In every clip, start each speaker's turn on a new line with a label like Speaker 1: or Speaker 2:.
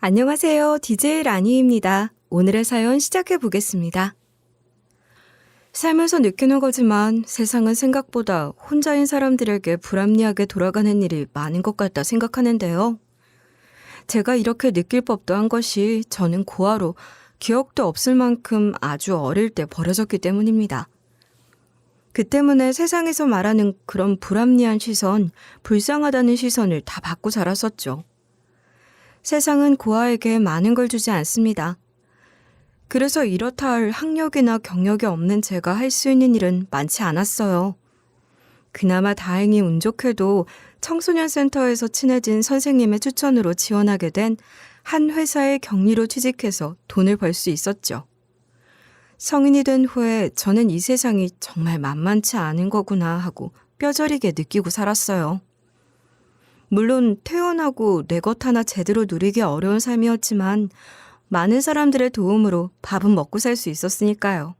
Speaker 1: 안녕하세요. DJ 라니입니다. 오늘의 사연 시작해 보겠습니다. 살면서 느끼는 거지만 세상은 생각보다 혼자인 사람들에게 불합리하게 돌아가는 일이 많은 것 같다 생각하는데요. 제가 이렇게 느낄 법도 한 것이 저는 고아로 기억도 없을 만큼 아주 어릴 때 버려졌기 때문입니다. 그 때문에 세상에서 말하는 그런 불합리한 시선, 불쌍하다는 시선을 다 받고 자랐었죠. 세상은 고아에게 많은 걸 주지 않습니다. 그래서 이렇다 할 학력이나 경력이 없는 제가 할 수 있는 일은 많지 않았어요. 그나마 다행히 운 좋게도 청소년 센터에서 친해진 선생님의 추천으로 지원하게 된 한 회사의 격리로 취직해서 돈을 벌 수 있었죠. 성인이 된 후에 저는 이 세상이 정말 만만치 않은 거구나 하고 뼈저리게 느끼고 살았어요. 물론 태어나고 내 것 하나 제대로 누리기 어려운 삶이었지만 많은 사람들의 도움으로 밥은 먹고 살 수 있었으니까요.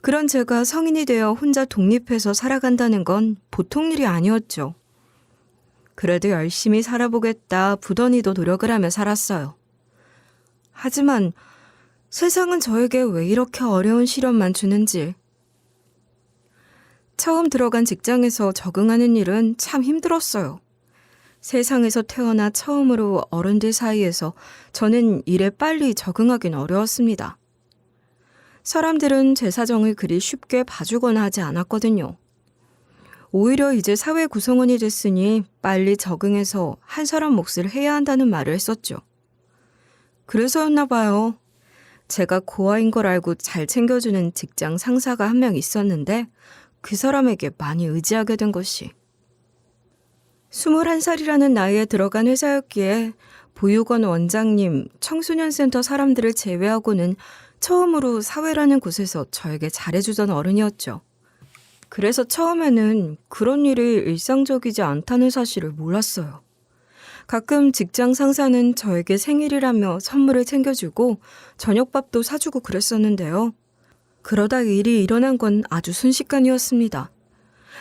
Speaker 1: 그런 제가 성인이 되어 혼자 독립해서 살아간다는 건 보통 일이 아니었죠. 그래도 열심히 살아보겠다 부더니도 노력을 하며 살았어요. 하지만 세상은 저에게 왜 이렇게 어려운 시련만 주는지. 처음 들어간 직장에서 적응하는 일은 참 힘들었어요. 세상에서 태어나 처음으로 어른들 사이에서 저는 일에 빨리 적응하긴 어려웠습니다. 사람들은 제 사정을 그리 쉽게 봐주거나 하지 않았거든요. 오히려 이제 사회 구성원이 됐으니 빨리 적응해서 한 사람 몫을 해야 한다는 말을 했었죠. 그래서였나 봐요. 제가 고아인 걸 알고 잘 챙겨주는 직장 상사가 한 명 있었는데 그 사람에게 많이 의지하게 된 것이. 21살이라는 나이에 들어간 회사였기에 보육원 원장님, 청소년센터 사람들을 제외하고는 처음으로 사회라는 곳에서 저에게 잘해주던 어른이었죠. 그래서 처음에는 그런 일이 일상적이지 않다는 사실을 몰랐어요. 가끔 직장 상사는 저에게 생일이라며 선물을 챙겨주고 저녁밥도 사주고 그랬었는데요. 그러다 일이 일어난 건 아주 순식간이었습니다.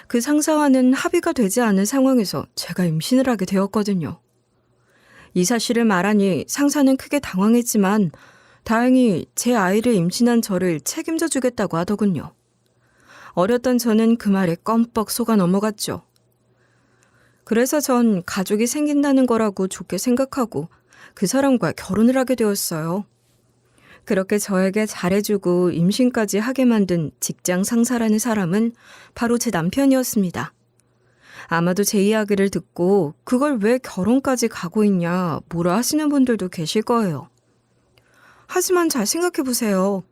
Speaker 1: 그 상사와는 합의가 되지 않은 상황에서 제가 임신을 하게 되었거든요. 이 사실을 말하니 상사는 크게 당황했지만 다행히 제 아이를 임신한 저를 책임져 주겠다고 하더군요. 어렸던 저는 그 말에 껌뻑 속아 넘어갔죠. 그래서 전 가족이 생긴다는 거라고 좋게 생각하고 그 사람과 결혼을 하게 되었어요. 그렇게 저에게 잘해주고 임신까지 하게 만든 직장 상사라는 사람은 바로 제 남편이었습니다. 아마도 제 이야기를 듣고 그걸 왜 결혼까지 가고 있냐 뭐라 하시는 분들도 계실 거예요. 하지만 잘 생각해보세요.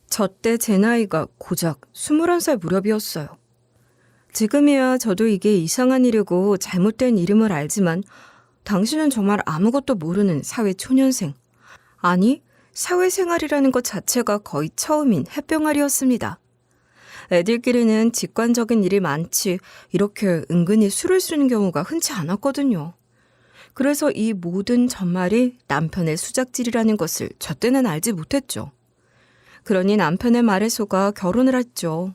Speaker 1: 저 때 제 나이가 고작 21살 무렵이었어요. 지금이야 저도 이게 이상한 일이고 잘못된 이름을 알지만 당신은 정말 아무것도 모르는 사회 초년생. 아니, 사회생활이라는 것 자체가 거의 처음인 햇병아리였습니다. 애들끼리는 직관적인 일이 많지 이렇게 은근히 술을 쓰는 경우가 흔치 않았거든요. 그래서 이 모든 전말이 남편의 수작질이라는 것을 저 때는 알지 못했죠. 그러니 남편의 말에 속아 결혼을 했죠.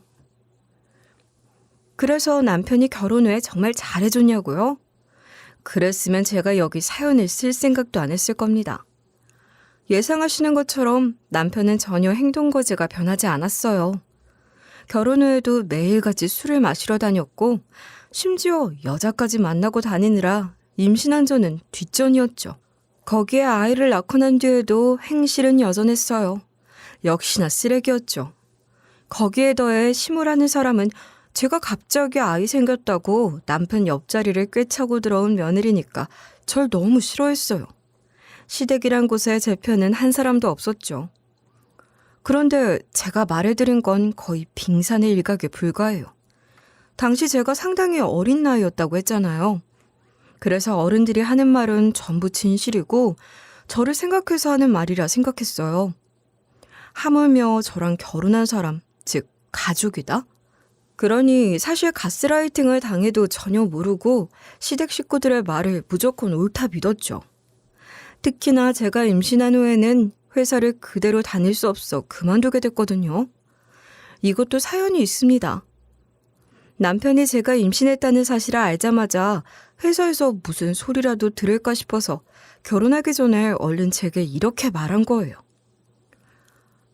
Speaker 1: 그래서 남편이 결혼 후에 정말 잘해줬냐고요? 그랬으면 제가 여기 사연을 쓸 생각도 안 했을 겁니다. 예상하시는 것처럼 남편은 전혀 행동거지가 변하지 않았어요. 결혼 후에도 매일같이 술을 마시러 다녔고 심지어 여자까지 만나고 다니느라 임신한 저는 뒷전이었죠. 거기에 아이를 낳고 난 뒤에도 행실은 여전했어요. 역시나 쓰레기였죠. 거기에 더해 심으라는 사람은 제가 갑자기 아이 생겼다고 남편 옆자리를 꿰차고 들어온 며느리니까 절 너무 싫어했어요. 시댁이란 곳에 제 편은 한 사람도 없었죠. 그런데 제가 말해드린 건 거의 빙산의 일각에 불과해요. 당시 제가 상당히 어린 나이였다고 했잖아요. 그래서 어른들이 하는 말은 전부 진실이고 저를 생각해서 하는 말이라 생각했어요. 하물며 저랑 결혼한 사람, 즉 가족이다? 그러니 사실 가스라이팅을 당해도 전혀 모르고 시댁 식구들의 말을 무조건 옳다 믿었죠. 특히나 제가 임신한 후에는 회사를 그대로 다닐 수 없어 그만두게 됐거든요. 이것도 사연이 있습니다. 남편이 제가 임신했다는 사실을 알자마자 회사에서 무슨 소리라도 들을까 싶어서 결혼하기 전에 얼른 제게 이렇게 말한 거예요.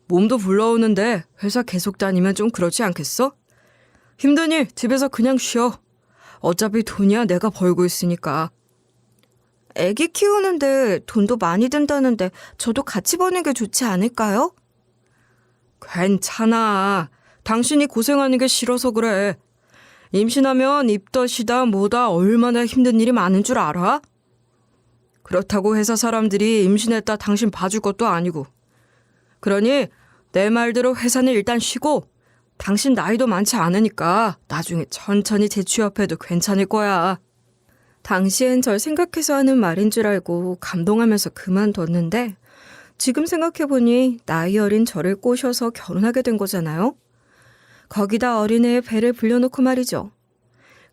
Speaker 1: 몸도 불러오는데 회사 계속 다니면 좀 그렇지 않겠어? 힘드니 집에서 그냥 쉬어. 어차피 돈이야 내가 벌고 있으니까. 애기 키우는데 돈도 많이 든다는데 저도 같이 버는 게 좋지 않을까요? 괜찮아. 당신이 고생하는 게 싫어서 그래. 임신하면 입덧이다 뭐다 얼마나 힘든 일이 많은 줄 알아? 그렇다고 회사 사람들이 임신했다 당신 봐줄 것도 아니고. 그러니 내 말대로 회사는 일단 쉬고 당신 나이도 많지 않으니까 나중에 천천히 재취업해도 괜찮을 거야. 당시엔 절 생각해서 하는 말인 줄 알고 감동하면서 그만뒀는데 지금 생각해보니 나이 어린 저를 꼬셔서 결혼하게 된 거잖아요. 거기다 어린애의 배를 불려놓고 말이죠.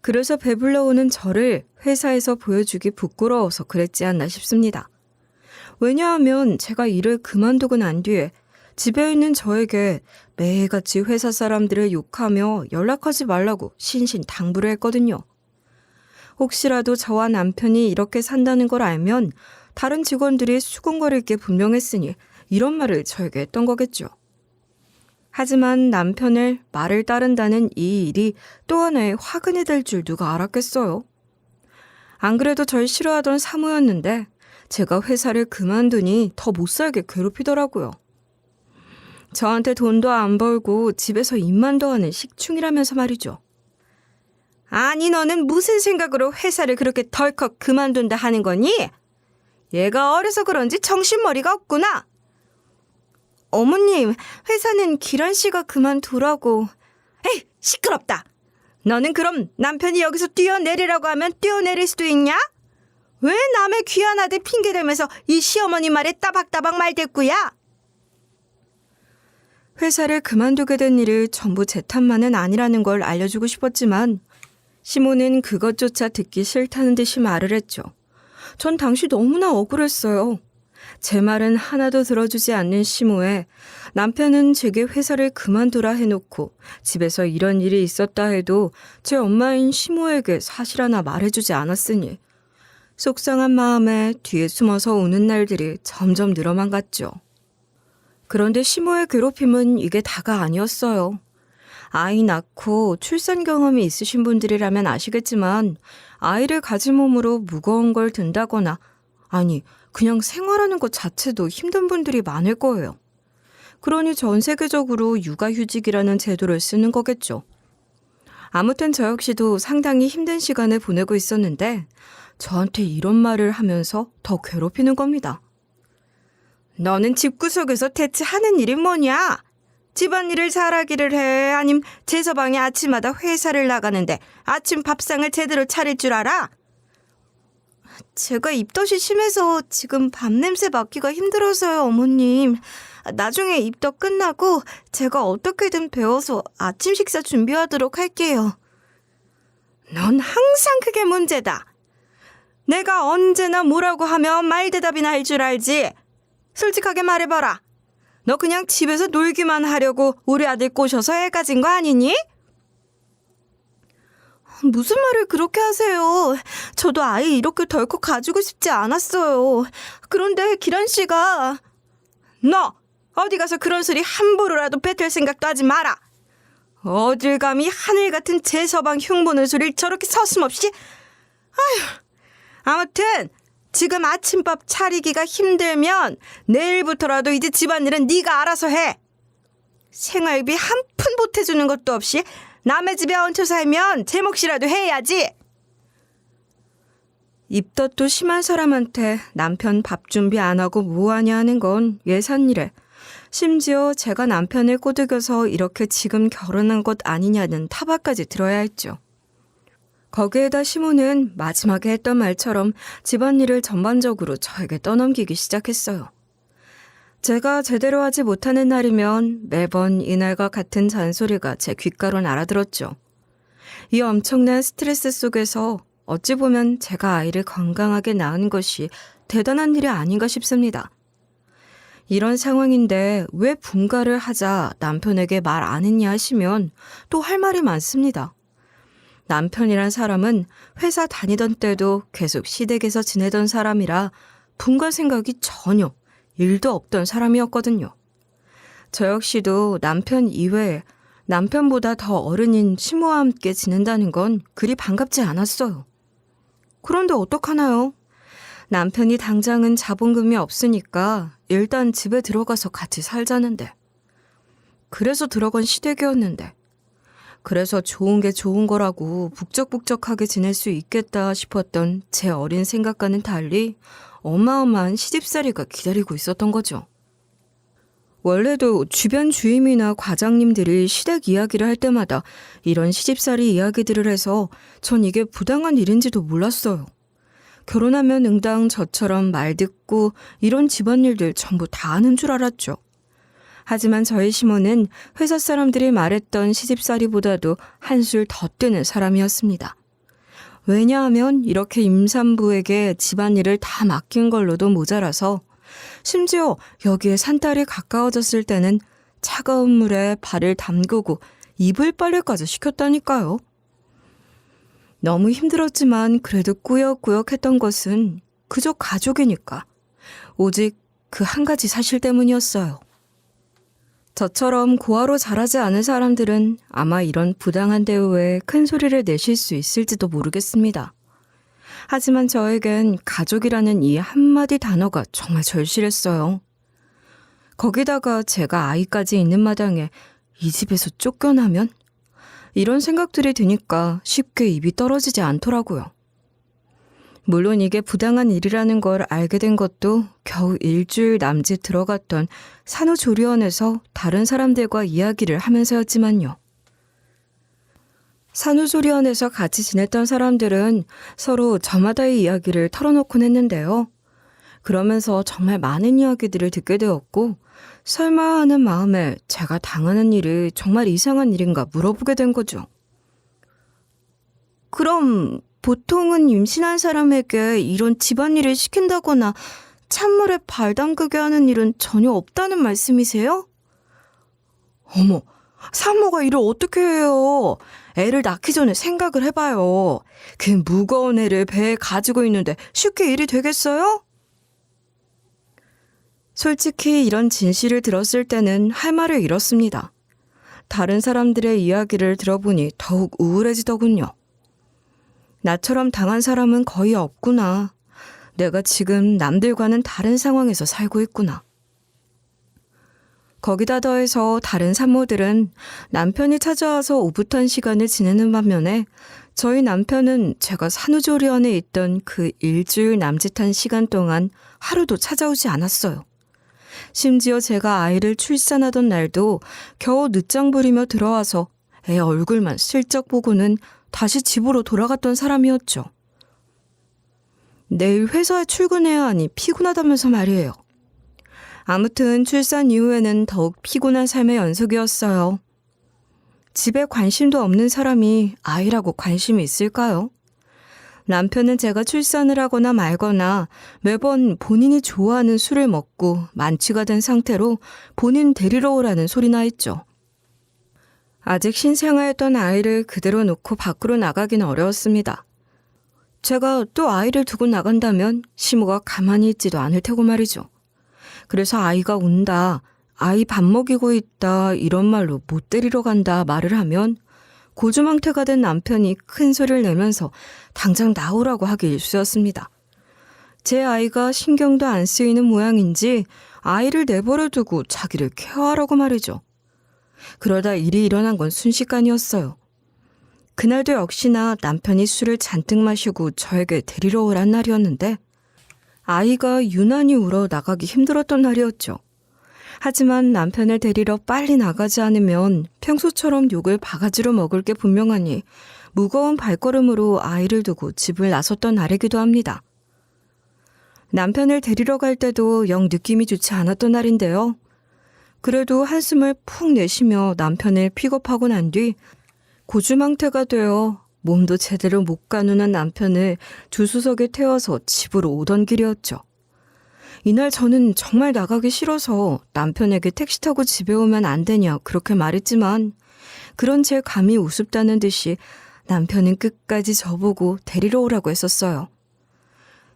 Speaker 1: 그래서 배불러 오는 저를 회사에서 보여주기 부끄러워서 그랬지 않나 싶습니다. 왜냐하면 제가 일을 그만두고 난 뒤에 집에 있는 저에게 매일같이 회사 사람들을 욕하며 연락하지 말라고 신신당부를 했거든요. 혹시라도 저와 남편이 이렇게 산다는 걸 알면 다른 직원들이 수군거릴 게 분명했으니 이런 말을 저에게 했던 거겠죠. 하지만 남편의 말을 따른다는 이 일이 또 하나의 화근이 될 줄 누가 알았겠어요. 안 그래도 절 싫어하던 사모였는데 제가 회사를 그만두니 더 못살게 괴롭히더라고요. 저한테 돈도 안 벌고 집에서 일만 더 하는 식충이라면서 말이죠. 아니 너는 무슨 생각으로 회사를 그렇게 덜컥 그만둔다 하는 거니? 얘가 어려서 그런지 정신머리가 없구나. 어머님, 회사는 기란 씨가 그만두라고. 에이, 시끄럽다. 너는 그럼 남편이 여기서 뛰어내리라고 하면 뛰어내릴 수도 있냐? 왜 남의 귀한 아들 핑계대면서 이 시어머니 말에 따박따박 말대꾸야? 회사를 그만두게 된 일을 전부 제 탓만은 아니라는 걸 알려주고 싶었지만 시모는 그것조차 듣기 싫다는 듯이 말을 했죠. 전 당시 너무나 억울했어요. 제 말은 하나도 들어주지 않는 시모에 남편은 제게 회사를 그만두라 해놓고 집에서 이런 일이 있었다 해도 제 엄마인 시모에게 사실 하나 말해주지 않았으니 속상한 마음에 뒤에 숨어서 우는 날들이 점점 늘어만 갔죠. 그런데 시모의 괴롭힘은 이게 다가 아니었어요. 아이 낳고 출산 경험이 있으신 분들이라면 아시겠지만 아이를 가진 몸으로 무거운 걸 든다거나 아니 그냥 생활하는 것 자체도 힘든 분들이 많을 거예요. 그러니 전 세계적으로 육아휴직이라는 제도를 쓰는 거겠죠. 아무튼 저 역시도 상당히 힘든 시간을 보내고 있었는데 저한테 이런 말을 하면서 더 괴롭히는 겁니다. 너는 집구석에서 대체 하는 일이 뭐냐? 집안일을 잘하기를 해? 아님 제서방이 아침마다 회사를 나가는데 아침 밥상을 제대로 차릴 줄 알아? 제가 입덧이 심해서 지금 밥 냄새 맡기가 힘들어서요, 어머님. 나중에 입덧 끝나고 제가 어떻게든 배워서 아침 식사 준비하도록 할게요. 넌 항상 그게 문제다. 내가 언제나 뭐라고 하면 말대답이나 할 줄 알지? 솔직하게 말해봐라. 너 그냥 집에서 놀기만 하려고 우리 아들 꼬셔서 애 가진 거 아니니? 무슨 말을 그렇게 하세요. 저도 아이 이렇게 덜컥 가지고 싶지 않았어요. 그런데 기란 씨가... 너 어디 가서 그런 소리 함부로라도 뱉을 생각도 하지 마라. 어딜 감히 하늘 같은 제서방 흉보는 소리를 저렇게 서슴없이... 아휴, 아무튼 지금 아침밥 차리기가 힘들면 내일부터라도 이제 집안일은 네가 알아서 해. 생활비 한 푼 보태주는 것도 없이 남의 집에 얹혀 살면 제 몫이라도 해야지. 입덧도 심한 사람한테 남편 밥 준비 안 하고 뭐하냐 하는 건 예산일에 심지어 제가 남편을 꼬드겨서 이렇게 지금 결혼한 것 아니냐는 타박까지 들어야 했죠. 거기에다 시모는 마지막에 했던 말처럼 집안일을 전반적으로 저에게 떠넘기기 시작했어요. 제가 제대로 하지 못하는 날이면 매번 이날과 같은 잔소리가 제 귓가로 날아들었죠. 이 엄청난 스트레스 속에서 어찌 보면 제가 아이를 건강하게 낳은 것이 대단한 일이 아닌가 싶습니다. 이런 상황인데 왜 분가를 하자 남편에게 말 안 했냐 하시면 또 할 말이 많습니다. 남편이란 사람은 회사 다니던 때도 계속 시댁에서 지내던 사람이라 분가 생각이 전혀 1도 없던 사람이었거든요. 저 역시도 남편 이외에 남편보다 더 어른인 시모와 함께 지낸다는 건 그리 반갑지 않았어요. 그런데 어떡하나요? 남편이 당장은 자본금이 없으니까 일단 집에 들어가서 같이 살자는데. 그래서 들어간 시댁이었는데. 그래서 좋은 게 좋은 거라고 북적북적하게 지낼 수 있겠다 싶었던 제 어린 생각과는 달리 어마어마한 시집살이가 기다리고 있었던 거죠. 원래도 주변 주임이나 과장님들이 시댁 이야기를 할 때마다 이런 시집살이 이야기들을 해서 전 이게 부당한 일인지도 몰랐어요. 결혼하면 응당 저처럼 말 듣고 이런 집안일들 전부 다 아는 줄 알았죠. 하지만 저희 시모는 회사 사람들이 말했던 시집살이보다도 한술 더 뜨는 사람이었습니다. 왜냐하면 이렇게 임산부에게 집안일을 다 맡긴 걸로도 모자라서 심지어 여기에 산딸이 가까워졌을 때는 차가운 물에 발을 담그고 이불 빨래까지 시켰다니까요. 너무 힘들었지만 그래도 꾸역꾸역 했던 것은 그저 가족이니까. 오직 그 한 가지 사실 때문이었어요. 저처럼 고아로 자라지 않은 사람들은 아마 이런 부당한 대우에 큰 소리를 내실 수 있을지도 모르겠습니다. 하지만 저에겐 가족이라는 이 한마디 단어가 정말 절실했어요. 거기다가 제가 아이까지 있는 마당에 이 집에서 쫓겨나면? 이런 생각들이 드니까 쉽게 입이 떨어지지 않더라고요. 물론 이게 부당한 일이라는 걸 알게 된 것도 겨우 일주일 남짓 들어갔던 산후조리원에서 다른 사람들과 이야기를 하면서였지만요. 산후조리원에서 같이 지냈던 사람들은 서로 저마다의 이야기를 털어놓곤 했는데요. 그러면서 정말 많은 이야기들을 듣게 되었고 설마 하는 마음에 제가 당하는 일이 정말 이상한 일인가 물어보게 된 거죠. 그럼 보통은 임신한 사람에게 이런 집안일을 시킨다거나 찬물에 발 담그게 하는 일은 전혀 없다는 말씀이세요? 어머, 산모가 일을 어떻게 해요? 애를 낳기 전에 생각을 해봐요. 그 무거운 애를 배에 가지고 있는데 쉽게 일이 되겠어요? 솔직히 이런 진실을 들었을 때는 할 말을 잃었습니다. 다른 사람들의 이야기를 들어보니 더욱 우울해지더군요. 나처럼 당한 사람은 거의 없구나. 내가 지금 남들과는 다른 상황에서 살고 있구나. 거기다 더해서 다른 산모들은 남편이 찾아와서 오붓한 시간을 지내는 반면에 저희 남편은 제가 산후조리원에 있던 그 일주일 남짓한 시간 동안 하루도 찾아오지 않았어요. 심지어 제가 아이를 출산하던 날도 겨우 늦장 부리며 들어와서 애 얼굴만 슬쩍 보고는 다시 집으로 돌아갔던 사람이었죠. 내일 회사에 출근해야 하니 피곤하다면서 말이에요. 아무튼 출산 이후에는 더욱 피곤한 삶의 연속이었어요. 집에 관심도 없는 사람이 아이라고 관심이 있을까요? 남편은 제가 출산을 하거나 말거나 매번 본인이 좋아하는 술을 먹고 만취가 된 상태로 본인 데리러 오라는 소리나 했죠. 아직 신생아였던 아이를 그대로 놓고 밖으로 나가기는 어려웠습니다. 제가 또 아이를 두고 나간다면 시모가 가만히 있지도 않을 테고 말이죠. 그래서 아이가 운다, 아이 밥 먹이고 있다 이런 말로 못 데리러 간다 말을 하면 고주망태가 된 남편이 큰 소리를 내면서 당장 나오라고 하기 일쑤였습니다. 제 아이가 신경도 안 쓰이는 모양인지 아이를 내버려 두고 자기를 케어하라고 말이죠. 그러다 일이 일어난 건 순식간이었어요. 그날도 역시나 남편이 술을 잔뜩 마시고 저에게 데리러 오란 날이었는데 아이가 유난히 울어 나가기 힘들었던 날이었죠. 하지만 남편을 데리러 빨리 나가지 않으면 평소처럼 욕을 바가지로 먹을 게 분명하니 무거운 발걸음으로 아이를 두고 집을 나섰던 날이기도 합니다. 남편을 데리러 갈 때도 영 느낌이 좋지 않았던 날인데요. 그래도 한숨을 푹 내쉬며 남편을 픽업하고 난 뒤 고주망태가 되어 몸도 제대로 못 가누는 남편을 주수석에 태워서 집으로 오던 길이었죠. 이날 저는 정말 나가기 싫어서 남편에게 택시 타고 집에 오면 안 되냐 그렇게 말했지만 그런 제 감이 우습다는 듯이 남편은 끝까지 저보고 데리러 오라고 했었어요.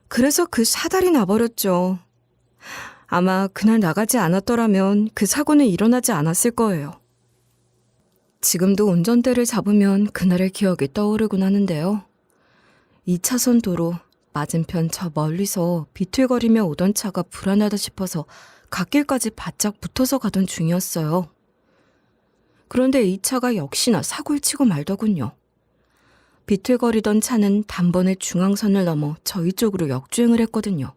Speaker 1: 그래서 그 사달이 나버렸죠. 아마 그날 나가지 않았더라면 그 사고는 일어나지 않았을 거예요. 지금도 운전대를 잡으면 그날의 기억이 떠오르곤 하는데요. 2차선 도로 맞은편 저 멀리서 비틀거리며 오던 차가 불안하다 싶어서 갓길까지 바짝 붙어서 가던 중이었어요. 그런데 이 차가 역시나 사고를 치고 말더군요. 비틀거리던 차는 단번에 중앙선을 넘어 저희 쪽으로 역주행을 했거든요.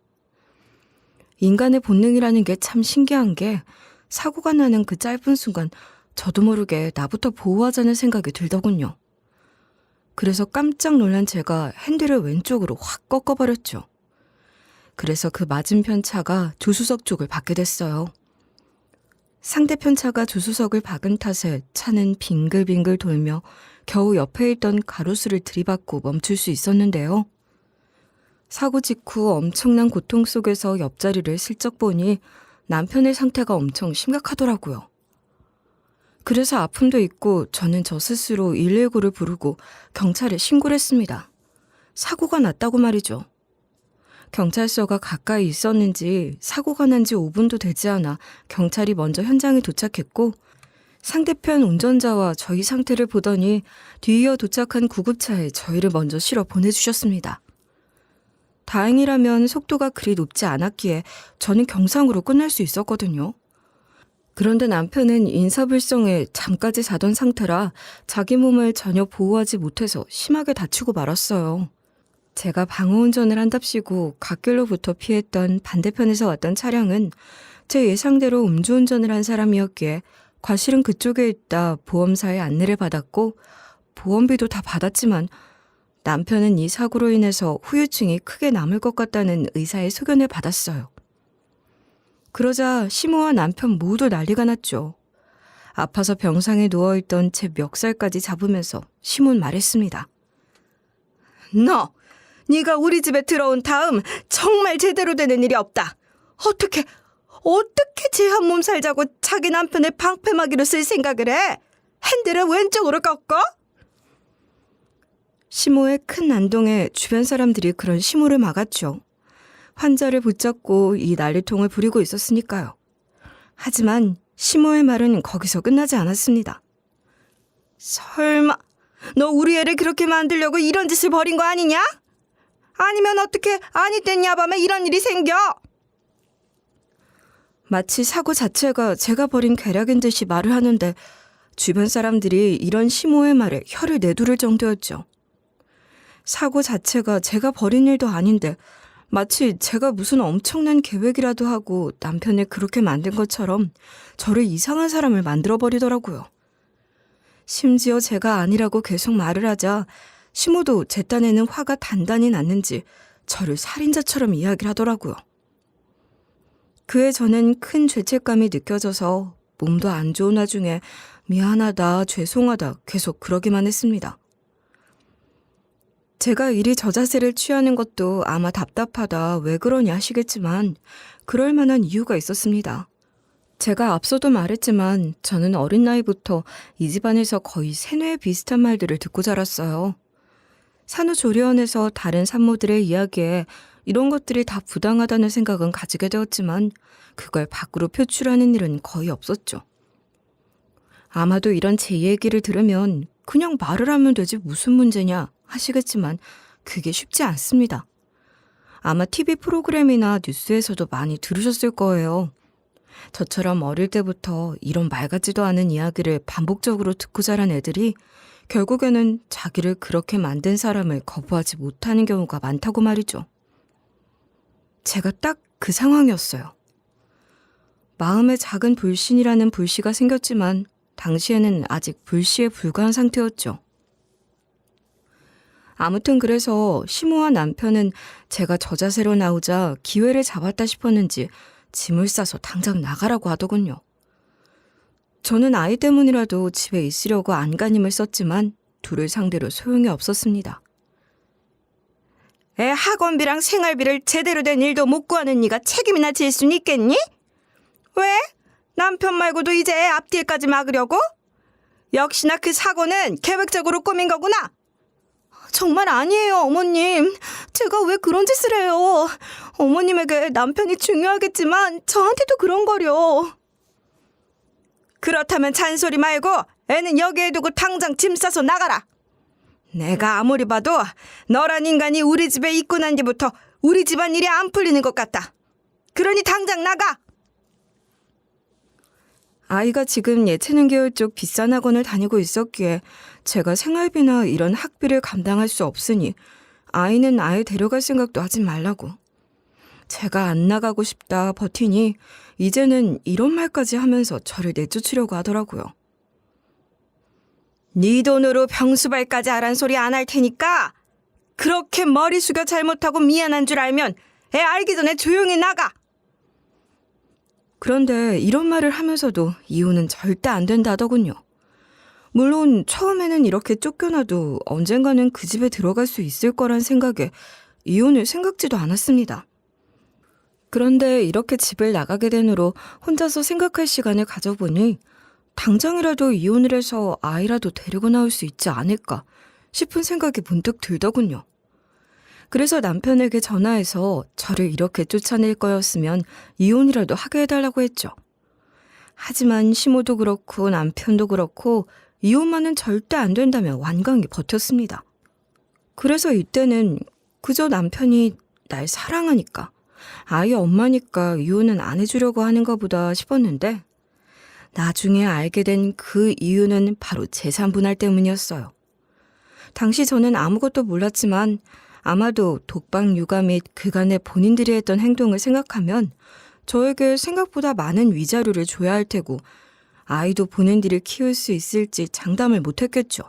Speaker 1: 인간의 본능이라는 게 참 신기한 게 사고가 나는 그 짧은 순간 저도 모르게 나부터 보호하자는 생각이 들더군요. 그래서 깜짝 놀란 제가 핸들을 왼쪽으로 확 꺾어버렸죠. 그래서 그 맞은편 차가 조수석 쪽을 받게 됐어요. 상대편 차가 조수석을 박은 탓에 차는 빙글빙글 돌며 겨우 옆에 있던 가로수를 들이받고 멈출 수 있었는데요. 사고 직후 엄청난 고통 속에서 옆자리를 슬쩍 보니 남편의 상태가 엄청 심각하더라고요. 그래서 아픔도 있고 저는 저 스스로 119를 부르고 경찰에 신고를 했습니다. 사고가 났다고 말이죠. 경찰서가 가까이 있었는지 사고가 난 지 5분도 되지 않아 경찰이 먼저 현장에 도착했고 상대편 운전자와 저희 상태를 보더니 뒤이어 도착한 구급차에 저희를 먼저 실어 보내주셨습니다. 다행이라면 속도가 그리 높지 않았기에 저는 경상으로 끝날 수 있었거든요. 그런데 남편은 인사불성에 잠까지 자던 상태라 자기 몸을 전혀 보호하지 못해서 심하게 다치고 말았어요. 제가 방어운전을 한답시고 갓길로부터 피했던 반대편에서 왔던 차량은 제 예상대로 음주운전을 한 사람이었기에 과실은 그쪽에 있다 보험사에 안내를 받았고 보험비도 다 받았지만 남편은 이 사고로 인해서 후유증이 크게 남을 것 같다는 의사의 소견을 받았어요. 그러자 시모와 남편 모두 난리가 났죠. 아파서 병상에 누워있던 제 멱살까지 잡으면서 시모는 말했습니다. 네가 우리 집에 들어온 다음 정말 제대로 되는 일이 없다. 어떻게 제 한 몸 살자고 자기 남편을 방패막이로 쓸 생각을 해? 핸들을 왼쪽으로 꺾어? 시모의 큰 난동에 주변 사람들이 그런 시모를 막았죠. 환자를 붙잡고 이 난리통을 부리고 있었으니까요. 하지만 시모의 말은 거기서 끝나지 않았습니다. 설마 너 우리 애를 그렇게 만들려고 이런 짓을 벌인 거 아니냐? 아니면 어떻게 아니 땐 야밤에 이런 일이 생겨? 마치 사고 자체가 제가 벌인 괴력인 듯이 말을 하는데 주변 사람들이 이런 시모의 말에 혀를 내두를 정도였죠. 사고 자체가 제가 벌인 일도 아닌데 마치 제가 무슨 엄청난 계획이라도 하고 남편을 그렇게 만든 것처럼 저를 이상한 사람을 만들어버리더라고요. 심지어 제가 아니라고 계속 말을 하자 시모도 제 딴에는 화가 단단히 났는지 저를 살인자처럼 이야기를 하더라고요. 그에 저는 큰 죄책감이 느껴져서 몸도 안 좋은 와중에 미안하다, 죄송하다 계속 그러기만 했습니다. 제가 이리 저자세를 취하는 것도 아마 답답하다, 왜 그러냐 하시겠지만 그럴 만한 이유가 있었습니다. 제가 앞서도 말했지만 저는 어린 나이부터 이 집안에서 거의 세뇌 비슷한 말들을 듣고 자랐어요. 산후조리원에서 다른 산모들의 이야기에 이런 것들이 다 부당하다는 생각은 가지게 되었지만 그걸 밖으로 표출하는 일은 거의 없었죠. 아마도 이런 제 얘기를 들으면 그냥 말을 하면 되지 무슨 문제냐 하시겠지만 그게 쉽지 않습니다. 아마 TV 프로그램이나 뉴스에서도 많이 들으셨을 거예요. 저처럼 어릴 때부터 이런 말 같지도 않은 이야기를 반복적으로 듣고 자란 애들이 결국에는 자기를 그렇게 만든 사람을 거부하지 못하는 경우가 많다고 말이죠. 제가 딱 그 상황이었어요. 마음에 작은 불신이라는 불씨가 생겼지만 당시에는 아직 불씨에 불과한 상태였죠. 아무튼 그래서 시모와 남편은 제가 저자세로 나오자 기회를 잡았다 싶었는지 짐을 싸서 당장 나가라고 하더군요. 저는 아이 때문이라도 집에 있으려고 안간힘을 썼지만 둘을 상대로 소용이 없었습니다. 애 학원비랑 생활비를 제대로 된 일도 못 구하는 네가 책임이나 질 순 있겠니? 왜? 남편 말고도 이제 애 앞뒤까지 막으려고? 역시나 그 사고는 계획적으로 꾸민 거구나. 정말 아니에요, 어머님. 제가 왜 그런 짓을 해요? 어머님에게 남편이 중요하겠지만 저한테도 그런 거려. 그렇다면 잔소리 말고 애는 여기에 두고 당장 짐 싸서 나가라. 내가 아무리 봐도 너란 인간이 우리 집에 입고 난 뒤부터 우리 집안 일이 안 풀리는 것 같다. 그러니 당장 나가. 아이가 지금 예체능 계열 쪽 비싼 학원을 다니고 있었기에 제가 생활비나 이런 학비를 감당할 수 없으니 아이는 아예 데려갈 생각도 하지 말라고. 제가 안 나가고 싶다 버티니 이제는 이런 말까지 하면서 저를 내쫓으려고 하더라고요. 네 돈으로 병수발까지 하란 소리 안 할 테니까 그렇게 머리 숙여 잘못하고 미안한 줄 알면 애 알기 전에 조용히 나가. 그런데 이런 말을 하면서도 이혼은 절대 안 된다더군요. 물론 처음에는 이렇게 쫓겨나도 언젠가는 그 집에 들어갈 수 있을 거란 생각에 이혼을 생각지도 않았습니다. 그런데 이렇게 집을 나가게 된 후로 혼자서 생각할 시간을 가져보니 당장이라도 이혼을 해서 아이라도 데리고 나올 수 있지 않을까 싶은 생각이 문득 들더군요. 그래서 남편에게 전화해서 저를 이렇게 쫓아낼 거였으면 이혼이라도 하게 해달라고 했죠. 하지만 시모도 그렇고 남편도 그렇고 이혼만은 절대 안 된다며 완강히 버텼습니다. 그래서 이때는 그저 남편이 날 사랑하니까, 아이 엄마니까 이혼은 안 해주려고 하는가 보다 싶었는데 나중에 알게 된 그 이유는 바로 재산 분할 때문이었어요. 당시 저는 아무것도 몰랐지만 아마도 독방 육아 및 그간의 본인들이 했던 행동을 생각하면 저에게 생각보다 많은 위자료를 줘야 할 테고 아이도 본인들이 키울 수 있을지 장담을 못했겠죠.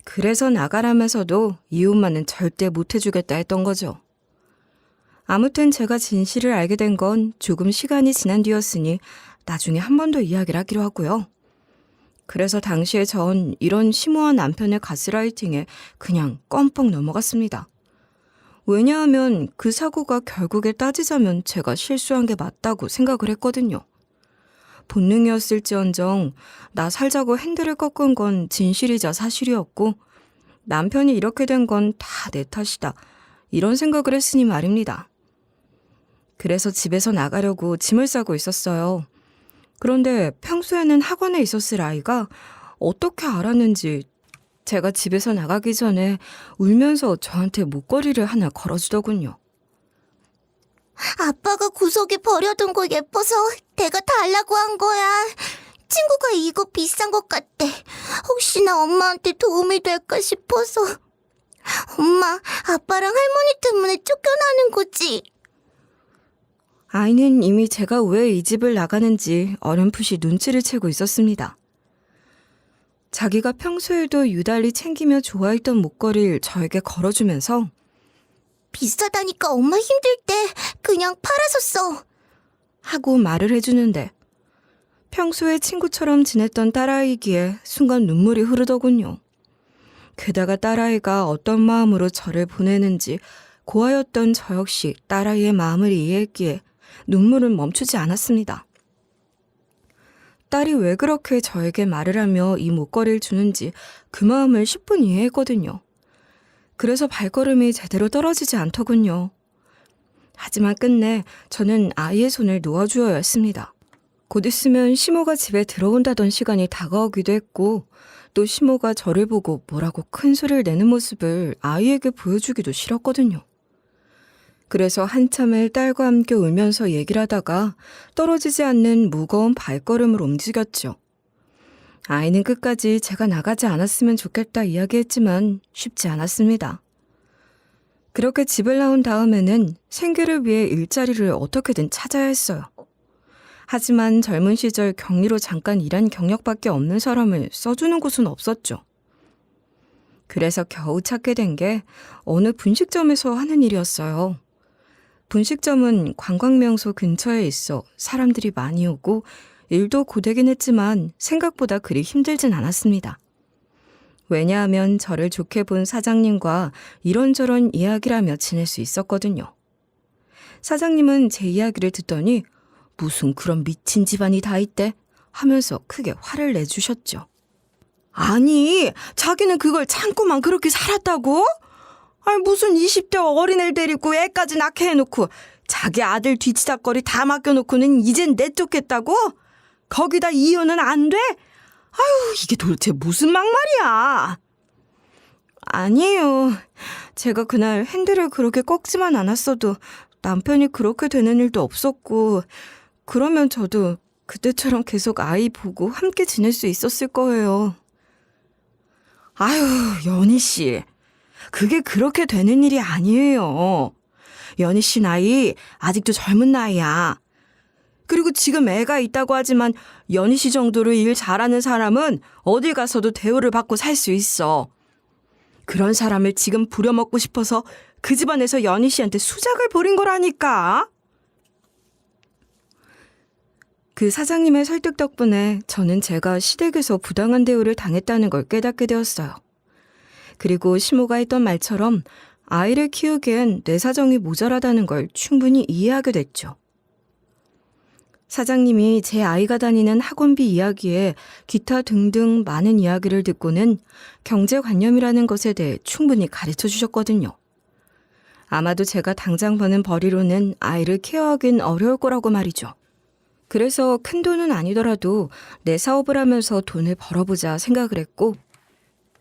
Speaker 1: 그래서 나가라면서도 이혼만은 절대 못해주겠다 했던 거죠. 아무튼 제가 진실을 알게 된 건 조금 시간이 지난 뒤였으니 나중에 한 번 더 이야기를 하기로 하고요. 그래서 당시에 전 이런 심오한 남편의 가스라이팅에 그냥 껌뻑 넘어갔습니다. 왜냐하면 그 사고가 결국에 따지자면 제가 실수한 게 맞다고 생각을 했거든요. 본능이었을지언정 나 살자고 핸들을 꺾은 건 진실이자 사실이었고 남편이 이렇게 된 건 다 내 탓이다. 이런 생각을 했으니 말입니다. 그래서 집에서 나가려고 짐을 싸고 있었어요. 그런데 평소에는 학원에 있었을 아이가 어떻게 알았는지 제가 집에서 나가기 전에 울면서 저한테 목걸이를 하나 걸어주더군요.
Speaker 2: 아빠가 구석에 버려둔 거 예뻐서 내가 달라고 한 거야. 친구가 이거 비싼 것 같대. 혹시나 엄마한테 도움이 될까 싶어서. 엄마, 아빠랑 할머니 때문에 쫓겨나는 거지.
Speaker 1: 아이는 이미 제가 왜 이 집을 나가는지 어렴풋이 눈치를 채고 있었습니다. 자기가 평소에도 유달리 챙기며 좋아했던 목걸이를 저에게 걸어주면서
Speaker 2: 비싸다니까 엄마 힘들 때 그냥 팔아서 써.
Speaker 1: 하고 말을 해주는데 평소에 친구처럼 지냈던 딸아이기에 순간 눈물이 흐르더군요. 게다가 딸아이가 어떤 마음으로 저를 보내는지 고아였던 저 역시 딸아이의 마음을 이해했기에 눈물은 멈추지 않았습니다. 딸이 왜 그렇게 저에게 말을 하며 이 목걸이를 주는지 그 마음을 10분 이해했거든요. 그래서 발걸음이 제대로 떨어지지 않더군요. 하지만 끝내 저는 아이의 손을 놓아주어야 했습니다. 곧 있으면 시모가 집에 들어온다던 시간이 다가오기도 했고 또 시모가 저를 보고 뭐라고 큰 소리를 내는 모습을 아이에게 보여주기도 싫었거든요. 그래서 한참을 딸과 함께 울면서 얘기를 하다가 떨어지지 않는 무거운 발걸음으로 움직였죠. 아이는 끝까지 제가 나가지 않았으면 좋겠다 이야기했지만 쉽지 않았습니다. 그렇게 집을 나온 다음에는 생계를 위해 일자리를 어떻게든 찾아야 했어요. 하지만 젊은 시절 격리로 잠깐 일한 경력밖에 없는 사람을 써주는 곳은 없었죠. 그래서 겨우 찾게 된 게 어느 분식점에서 하는 일이었어요. 분식점은 관광명소 근처에 있어 사람들이 많이 오고 일도 고되긴 했지만 생각보다 그리 힘들진 않았습니다. 왜냐하면 저를 좋게 본 사장님과 이런저런 이야기를 하며 지낼 수 있었거든요. 사장님은 제 이야기를 듣더니 무슨 그런 미친 집안이 다 있대? 하면서 크게 화를 내주셨죠. 아니, 자기는 그걸 참고만 그렇게 살았다고? 아니, 무슨 20대 어린애를 데리고 애까지 낳게 해놓고 자기 아들 뒤치다거리 다 맡겨놓고는 이젠 내쫓겠다고? 거기다 이혼은 안 돼? 아유, 이게 도대체 무슨 막말이야. 아니에요. 제가 그날 핸들을 그렇게 꺾지만 않았어도 남편이 그렇게 되는 일도 없었고, 그러면 저도 그때처럼 계속 아이 보고 함께 지낼 수 있었을 거예요. 아유, 연희 씨. 그게 그렇게 되는 일이 아니에요. 연희 씨 나이 아직도 젊은 나이야. 그리고 지금 애가 있다고 하지만 연희 씨 정도로 일 잘하는 사람은 어딜 가서도 대우를 받고 살 수 있어. 그런 사람을 지금 부려먹고 싶어서 그 집안에서 연희 씨한테 수작을 벌인 거라니까. 그 사장님의 설득 덕분에 저는 제가 시댁에서 부당한 대우를 당했다는 걸 깨닫게 되었어요. 그리고 시모가 했던 말처럼 아이를 키우기엔 내 사정이 모자라다는 걸 충분히 이해하게 됐죠. 사장님이 제 아이가 다니는 학원비 이야기에 기타 등등 많은 이야기를 듣고는 경제관념이라는 것에 대해 충분히 가르쳐 주셨거든요. 아마도 제가 당장 버는 벌이로는 아이를 케어하긴 어려울 거라고 말이죠. 그래서 큰 돈은 아니더라도 내 사업을 하면서 돈을 벌어보자 생각을 했고,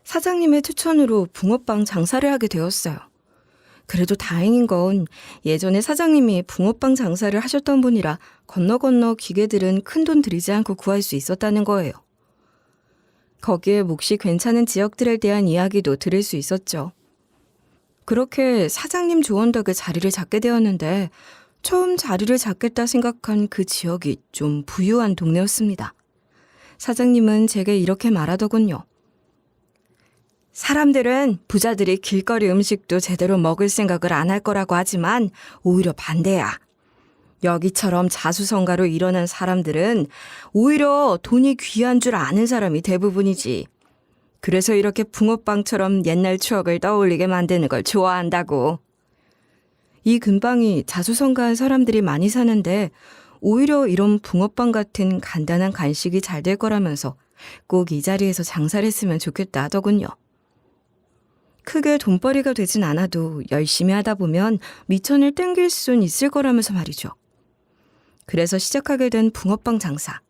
Speaker 1: 사장님의 추천으로 붕어빵 장사를 하게 되었어요. 그래도 다행인 건 예전에 사장님이 붕어빵 장사를 하셨던 분이라 건너 기계들은 큰 돈 들이지 않고 구할 수 있었다는 거예요. 거기에 몫이 괜찮은 지역들에 대한 이야기도 들을 수 있었죠. 그렇게 사장님 조언 덕에 자리를 잡게 되었는데, 처음 자리를 잡겠다 생각한 그 지역이 좀 부유한 동네였습니다. 사장님은 제게 이렇게 말하더군요. 사람들은 부자들이 길거리 음식도 제대로 먹을 생각을 안 할 거라고 하지만 오히려 반대야. 여기처럼 자수성가로 일어난 사람들은 오히려 돈이 귀한 줄 아는 사람이 대부분이지. 그래서 이렇게 붕어빵처럼 옛날 추억을 떠올리게 만드는 걸 좋아한다고. 이 근방이 자수성가한 사람들이 많이 사는데 오히려 이런 붕어빵 같은 간단한 간식이 잘 될 거라면서 꼭 이 자리에서 장사를 했으면 좋겠다 하더군요. 크게 돈벌이가 되진 않아도 열심히 하다 보면 미천을 땡길 순 있을 거라면서 말이죠. 그래서 시작하게 된 붕어빵 장사.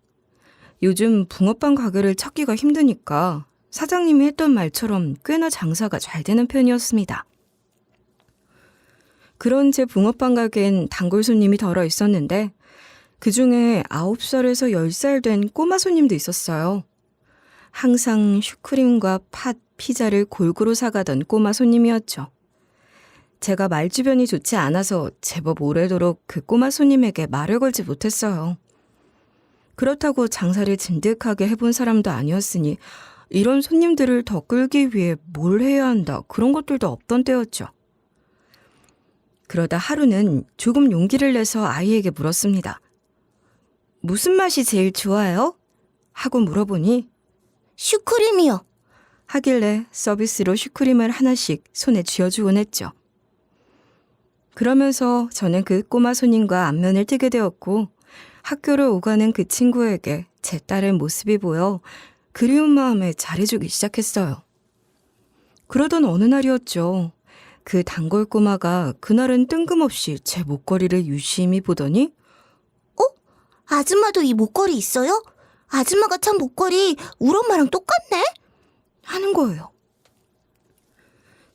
Speaker 1: 요즘 붕어빵 가게를 찾기가 힘드니까 사장님이 했던 말처럼 꽤나 장사가 잘 되는 편이었습니다. 그런 제 붕어빵 가게엔 단골 손님이 덜어 있었는데 그중에 9살에서 10살 된 꼬마 손님도 있었어요. 항상 슈크림과 팥, 피자를 골고루 사가던 꼬마 손님이었죠. 제가 말주변이 좋지 않아서 제법 오래도록 그 꼬마 손님에게 말을 걸지 못했어요. 그렇다고 장사를 진득하게 해본 사람도 아니었으니 이런 손님들을 더 끌기 위해 뭘 해야 한다 그런 것들도 없던 때였죠. 그러다 하루는 조금 용기를 내서 아이에게 물었습니다. 무슨 맛이 제일 좋아요? 하고 물어보니
Speaker 2: 슈크림이요.
Speaker 1: 하길래 서비스로 슈크림을 하나씩 손에 쥐어주곤 했죠. 그러면서 저는 그 꼬마 손님과 안면을 뜨게 되었고 학교를 오가는 그 친구에게 제 딸의 모습이 보여 그리운 마음에 잘해주기 시작했어요. 그러던 어느 날이었죠. 그 단골 꼬마가 그날은 뜬금없이 제 목걸이를 유심히 보더니
Speaker 2: 아줌마도 이 목걸이 있어요? 아줌마가 찬 목걸이 우리 엄마랑 똑같네?
Speaker 1: 하는 거예요.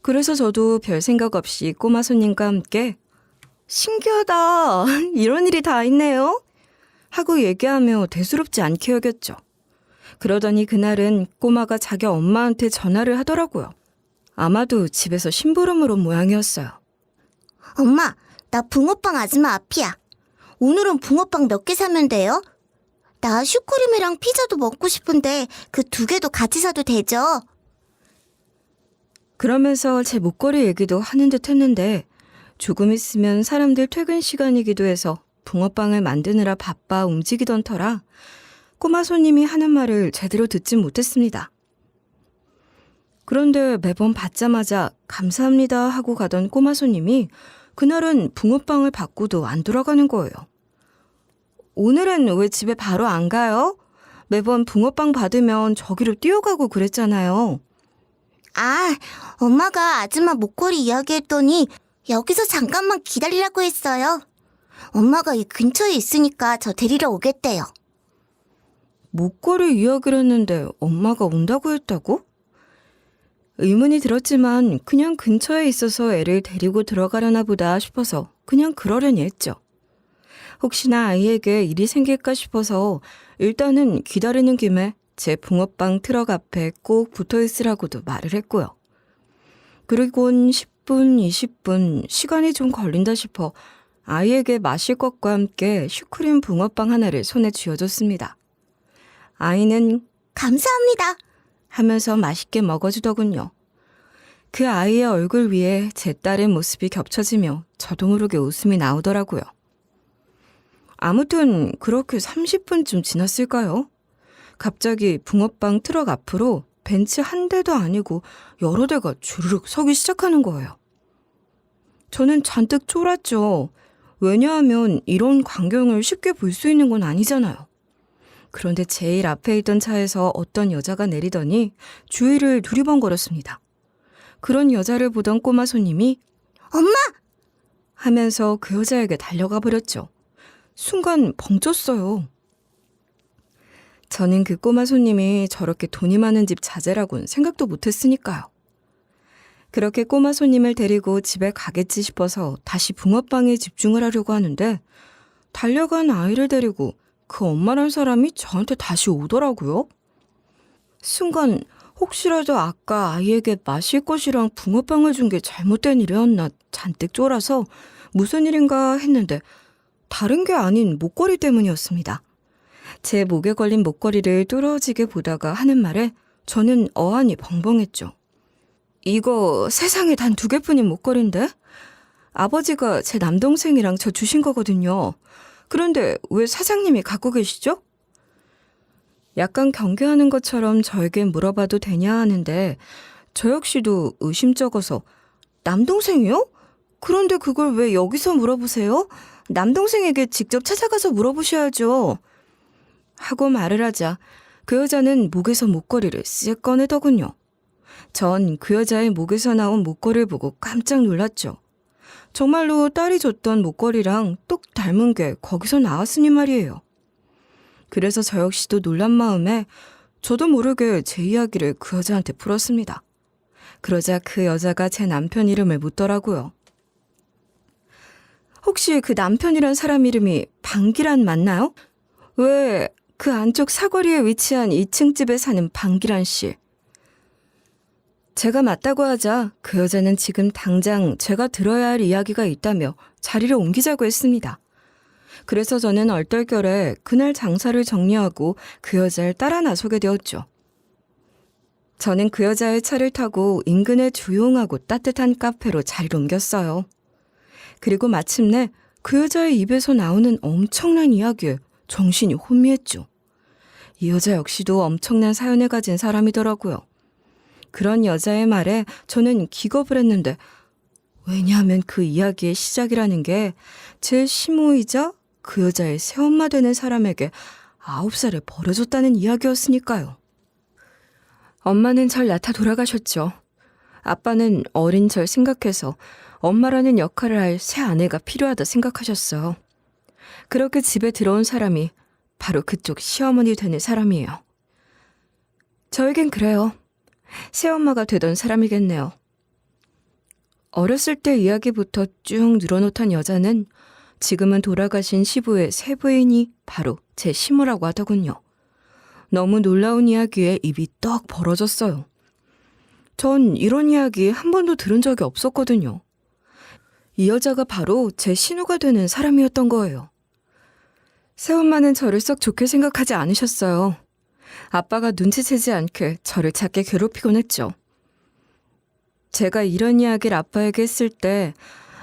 Speaker 1: 그래서 저도 별 생각 없이 꼬마 손님과 함께 신기하다, 이런 일이 다 있네요 하고 얘기하며 대수롭지 않게 여겼죠. 그러더니 그날은 꼬마가 자기 엄마한테 전화를 하더라고요. 아마도 집에서 심부름을 온 모양이었어요.
Speaker 2: 엄마, 나 붕어빵 아줌마 앞이야. 오늘은 붕어빵 몇 개 사면 돼요? 나 슈크림이랑 피자도 먹고 싶은데 그 2개도 같이 사도 되죠?
Speaker 1: 그러면서 제 목걸이 얘기도 하는 듯 했는데 조금 있으면 사람들 퇴근 시간이기도 해서 붕어빵을 만드느라 바빠 움직이던 터라 꼬마 손님이 하는 말을 제대로 듣진 못했습니다. 그런데 매번 받자마자 감사합니다 하고 가던 꼬마 손님이 그날은 붕어빵을 받고도 안 돌아가는 거예요. 오늘은 왜 집에 바로 안 가요? 매번 붕어빵 받으면 저기로 뛰어가고 그랬잖아요.
Speaker 2: 아, 엄마가 아줌마 목걸이 이야기했더니 여기서 잠깐만 기다리라고 했어요. 엄마가 이 근처에 있으니까 저 데리러 오겠대요.
Speaker 1: 목걸이 이야기를 했는데 엄마가 온다고 했다고? 의문이 들었지만 그냥 근처에 있어서 애를 데리고 들어가려나 보다 싶어서 그냥 그러려니 했죠. 혹시나 아이에게 일이 생길까 싶어서 일단은 기다리는 김에 제 붕어빵 트럭 앞에 꼭 붙어 있으라고도 말을 했고요. 그리곤 10분, 20분 시간이 좀 걸린다 싶어 아이에게 마실 것과 함께 슈크림 붕어빵 하나를 손에 쥐어줬습니다. 아이는
Speaker 2: 감사합니다.
Speaker 1: 하면서 맛있게 먹어주더군요. 그 아이의 얼굴 위에 제 딸의 모습이 겹쳐지며 저도 모르게 웃음이 나오더라고요. 아무튼 그렇게 30분쯤 지났을까요? 갑자기 붕어빵 트럭 앞으로 벤츠 한 대도 아니고 여러 대가 주르륵 서기 시작하는 거예요. 저는 잔뜩 쫄았죠. 왜냐하면 이런 광경을 쉽게 볼 수 있는 건 아니잖아요. 그런데 제일 앞에 있던 차에서 어떤 여자가 내리더니 주위를 두리번거렸습니다. 그런 여자를 보던 꼬마 손님이
Speaker 2: 엄마!
Speaker 1: 하면서 그 여자에게 달려가 버렸죠. 순간 벙쪘어요. 저는 그 꼬마 손님이 저렇게 돈이 많은 집 자제라고는 생각도 못했으니까요. 그렇게 꼬마 손님을 데리고 집에 가겠지 싶어서 다시 붕어빵에 집중을 하려고 하는데 달려간 아이를 데리고 그 엄마란 사람이 저한테 다시 오더라고요. 순간 혹시라도 아까 아이에게 마실 것이랑 붕어빵을 준 게 잘못된 일이었나 잔뜩 쫄아서 무슨 일인가 했는데 다른 게 아닌 목걸이 때문이었습니다. 제 목에 걸린 목걸이를 뚫어지게 보다가 하는 말에 저는 어안이 벙벙했죠. 이거 세상에 단 2개뿐인 목걸이인데? 아버지가 제 남동생이랑 저 주신 거거든요. 그런데 왜 사장님이 갖고 계시죠? 약간 경계하는 것처럼 저에게 물어봐도 되냐 하는데 저 역시도 의심쩍어서 남동생이요? 그런데 그걸 왜 여기서 물어보세요? 남동생에게 직접 찾아가서 물어보셔야죠. 하고 말을 하자 그 여자는 목에서 목걸이를 쓱 꺼내더군요. 전 그 여자의 목에서 나온 목걸이를 보고 깜짝 놀랐죠. 정말로 딸이 줬던 목걸이랑 똑 닮은 게 거기서 나왔으니 말이에요. 그래서 저 역시도 놀란 마음에 저도 모르게 제 이야기를 그 여자한테 풀었습니다. 그러자 그 여자가 제 남편 이름을 묻더라고요. 혹시 그 남편이란 사람 이름이 방기란 맞나요? 왜 그 안쪽 사거리에 위치한 2층 집에 사는 방기란 씨. 제가 맞다고 하자 그 여자는 지금 당장 제가 들어야 할 이야기가 있다며 자리를 옮기자고 했습니다. 그래서 저는 얼떨결에 그날 장사를 정리하고 그 여자를 따라 나서게 되었죠. 저는 그 여자의 차를 타고 인근의 조용하고 따뜻한 카페로 자리를 옮겼어요. 그리고 마침내 그 여자의 입에서 나오는 엄청난 이야기에 정신이 혼미했죠. 이 여자 역시도 엄청난 사연을 가진 사람이더라고요. 그런 여자의 말에 저는 기겁을 했는데 왜냐하면 그 이야기의 시작이라는 게 제 시모이자 그 여자의 새엄마 되는 사람에게 9살에 버려졌다는 이야기였으니까요. 엄마는 절 낳다 돌아가셨죠. 아빠는 어린 절 생각해서 엄마라는 역할을 할 새 아내가 필요하다 생각하셨어요. 그렇게 집에 들어온 사람이 바로 그쪽 시어머니 되는 사람이에요. 저에겐 그래요. 새엄마가 되던 사람이겠네요. 어렸을 때 이야기부터 쭉 늘어놓던 여자는 지금은 돌아가신 시부의 새 부인이 바로 제 시모라고 하더군요. 너무 놀라운 이야기에 입이 떡 벌어졌어요. 전 이런 이야기 한 번도 들은 적이 없었거든요. 이 여자가 바로 제 신우가 되는 사람이었던 거예요. 새엄마는 저를 썩 좋게 생각하지 않으셨어요. 아빠가 눈치채지 않게 저를 작게 괴롭히곤 했죠. 제가 이런 이야기를 아빠에게 했을 때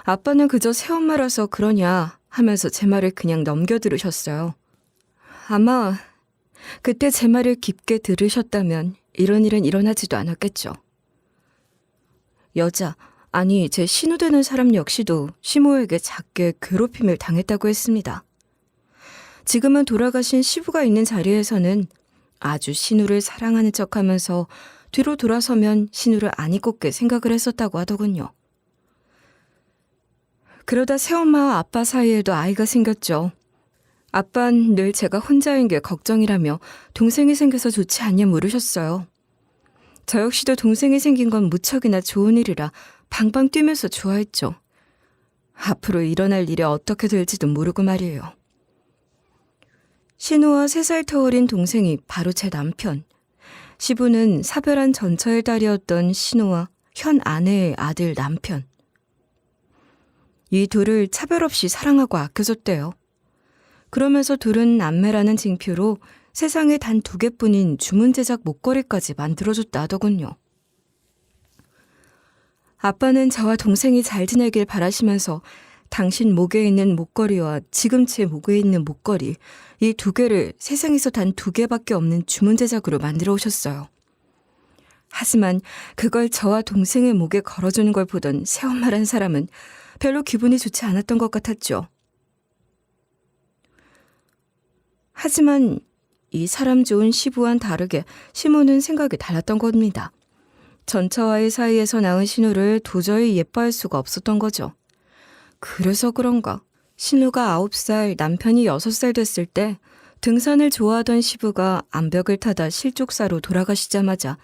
Speaker 1: 아빠는 그저 새엄마라서 그러냐 하면서 제 말을 그냥 넘겨 들으셨어요. 아마 그때 제 말을 깊게 들으셨다면 이런 일은 일어나지도 않았겠죠. 여자, 아니 제 신우되는 사람 역시도 시모에게 작게 괴롭힘을 당했다고 했습니다. 지금은 돌아가신 시부가 있는 자리에서는 아주 신우를 사랑하는 척하면서 뒤로 돌아서면 신우를 안 잊고게 생각을 했었다고 하더군요. 그러다 새엄마와 아빠 사이에도 아이가 생겼죠. 아빠는 늘 제가 혼자인 게 걱정이라며 동생이 생겨서 좋지 않냐 물으셨어요. 저 역시도 동생이 생긴 건 무척이나 좋은 일이라 방방 뛰면서 좋아했죠. 앞으로 일어날 일이 어떻게 될지도 모르고 말이에요. 신우와 3살 더 어린 동생이 바로 제 남편. 시부는 사별한 전처의 딸이었던 신우와 현 아내의 아들 남편. 이 둘을 차별 없이 사랑하고 아껴줬대요. 그러면서 둘은 남매라는 징표로 세상에 단 2개뿐인 주문 제작 목걸이까지 만들어줬다 하더군요. 아빠는 저와 동생이 잘 지내길 바라시면서 당신 목에 있는 목걸이와 지금 제 목에 있는 목걸이, 이 2개를 세상에서 단 2개밖에 없는 주문 제작으로 만들어 오셨어요. 하지만 그걸 저와 동생의 목에 걸어주는 걸 보던 새엄마란 사람은 별로 기분이 좋지 않았던 것 같았죠. 하지만 이 사람 좋은 시부와는 다르게 시모는 생각이 달랐던 겁니다. 전처와의 사이에서 낳은 신우를 도저히 예뻐할 수가 없었던 거죠. 그래서 그런가 신우가 9살, 남편이 6살 됐을 때 등산을 좋아하던 시부가 암벽을 타다 실족사로 돌아가시자마자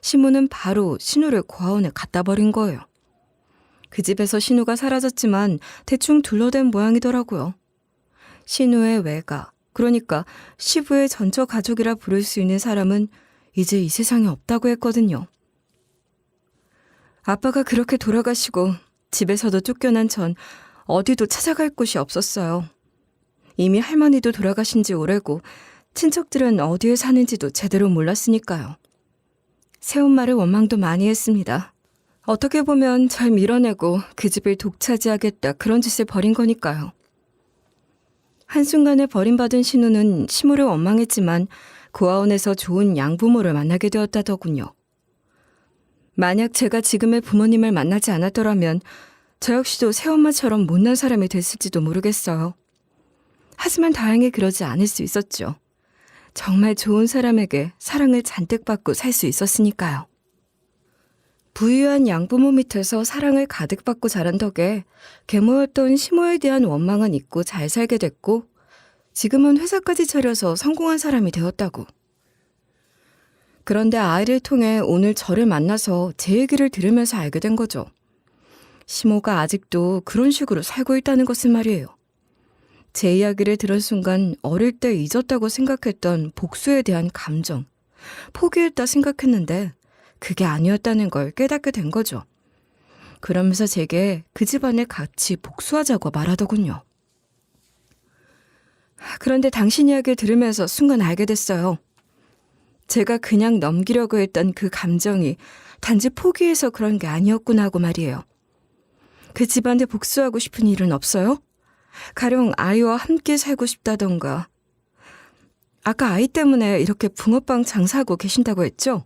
Speaker 1: 시모는 바로 신우를 고아원에 갖다 버린 거예요. 그 집에서 신우가 사라졌지만 대충 둘러댄 모양이더라고요. 신우의 외가, 그러니까 시부의 전처 가족이라 부를 수 있는 사람은 이제 이 세상에 없다고 했거든요. 아빠가 그렇게 돌아가시고 집에서도 쫓겨난 전 어디도 찾아갈 곳이 없었어요. 이미 할머니도 돌아가신 지 오래고 친척들은 어디에 사는지도 제대로 몰랐으니까요. 새엄마를 원망도 많이 했습니다. 어떻게 보면 절 밀어내고 그 집을 독차지하겠다 그런 짓을 벌인 거니까요. 한순간에 버림받은 신우는 시모를 원망했지만 고아원에서 좋은 양부모를 만나게 되었다더군요. 만약 제가 지금의 부모님을 만나지 않았더라면 저 역시도 새엄마처럼 못난 사람이 됐을지도 모르겠어요. 하지만 다행히 그러지 않을 수 있었죠. 정말 좋은 사람에게 사랑을 잔뜩 받고 살 수 있었으니까요. 부유한 양부모 밑에서 사랑을 가득 받고 자란 덕에 계모였던 시모에 대한 원망은 잊고 잘 살게 됐고 지금은 회사까지 차려서 성공한 사람이 되었다고. 그런데 아이를 통해 오늘 저를 만나서 제 얘기를 들으면서 알게 된 거죠. 시모가 아직도 그런 식으로 살고 있다는 것을 말이에요. 제 이야기를 들은 순간 어릴 때 잊었다고 생각했던 복수에 대한 감정, 포기했다 생각했는데 그게 아니었다는 걸 깨닫게 된 거죠. 그러면서 제게 그 집안에 같이 복수하자고 말하더군요. 그런데 당신 이야기를 들으면서 순간 알게 됐어요. 제가 그냥 넘기려고 했던 그 감정이 단지 포기해서 그런 게 아니었구나 하고 말이에요. 그 집안에 복수하고 싶은 일은 없어요? 가령 아이와 함께 살고 싶다던가. 아까 아이 때문에 이렇게 붕어빵 장사하고 계신다고 했죠?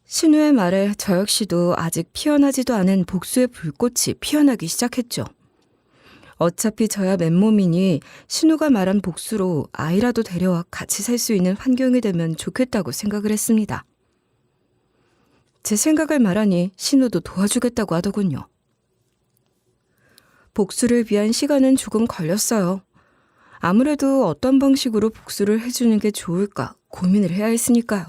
Speaker 1: 신우의 말에 저 역시도 아직 피어나지도 않은 복수의 불꽃이 피어나기 시작했죠. 어차피 저야 맨몸이니 신우가 말한 복수로 아이라도 데려와 같이 살 수 있는 환경이 되면 좋겠다고 생각을 했습니다. 제 생각을 말하니 신우도 도와주겠다고 하더군요. 복수를 위한 시간은 조금 걸렸어요. 아무래도 어떤 방식으로 복수를 해주는 게 좋을까 고민을 해야 했으니까요.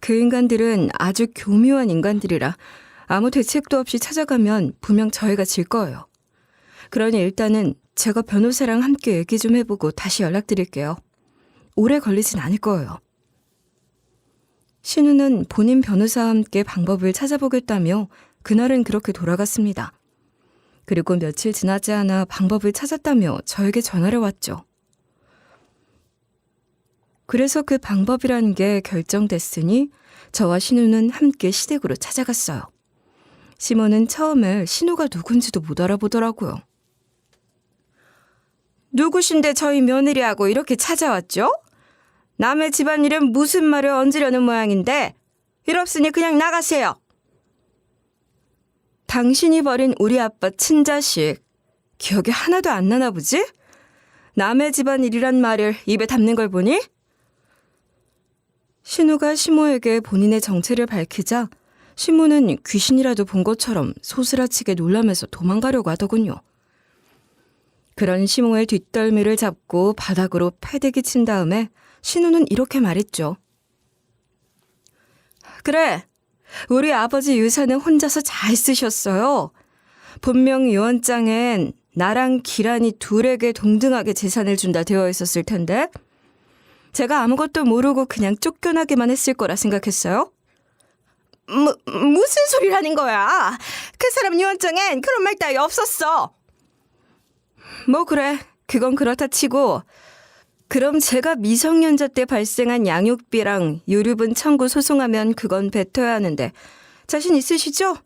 Speaker 1: 그 인간들은 아주 교묘한 인간들이라 아무 대책도 없이 찾아가면 분명 저희가 질 거예요. 그러니 일단은 제가 변호사랑 함께 얘기 좀 해보고 다시 연락드릴게요. 오래 걸리진 않을 거예요. 신우는 본인 변호사와 함께 방법을 찾아보겠다며 그날은 그렇게 돌아갔습니다. 그리고 며칠 지나지 않아 방법을 찾았다며 저에게 전화를 왔죠. 그래서 그 방법이라는 게 결정됐으니 저와 신우는 함께 시댁으로 찾아갔어요. 시모는 처음에 신우가 누군지도 못 알아보더라고요. 누구신데 저희 며느리하고 이렇게 찾아왔죠? 남의 집안일은 무슨 말을 얹으려는 모양인데 일 없으니 그냥 나가세요. 당신이 버린 우리 아빠 친자식 기억이 하나도 안 나나 보지? 남의 집안일이란 말을 입에 담는 걸 보니? 신우가 시모에게 본인의 정체를 밝히자 시모는 귀신이라도 본 것처럼 소스라치게 놀라면서 도망가려고 하더군요. 그런 시모의 뒷덜미를 잡고 바닥으로 패대기 친 다음에 신우는 이렇게 말했죠. 그래, 우리 아버지 유산은 혼자서 잘 쓰셨어요. 분명 유언장엔 나랑 기란이 둘에게 동등하게 재산을 준다 되어 있었을 텐데 제가 아무것도 모르고 그냥 쫓겨나기만 했을 거라 생각했어요? 무슨 소리라는 거야? 그 사람 유언장엔 그런 말 따위 없었어. 뭐 그래, 그건 그렇다 치고 그럼 제가 미성년자 때 발생한 양육비랑 유류분 청구 소송하면 그건 뱉어야 하는데 자신 있으시죠?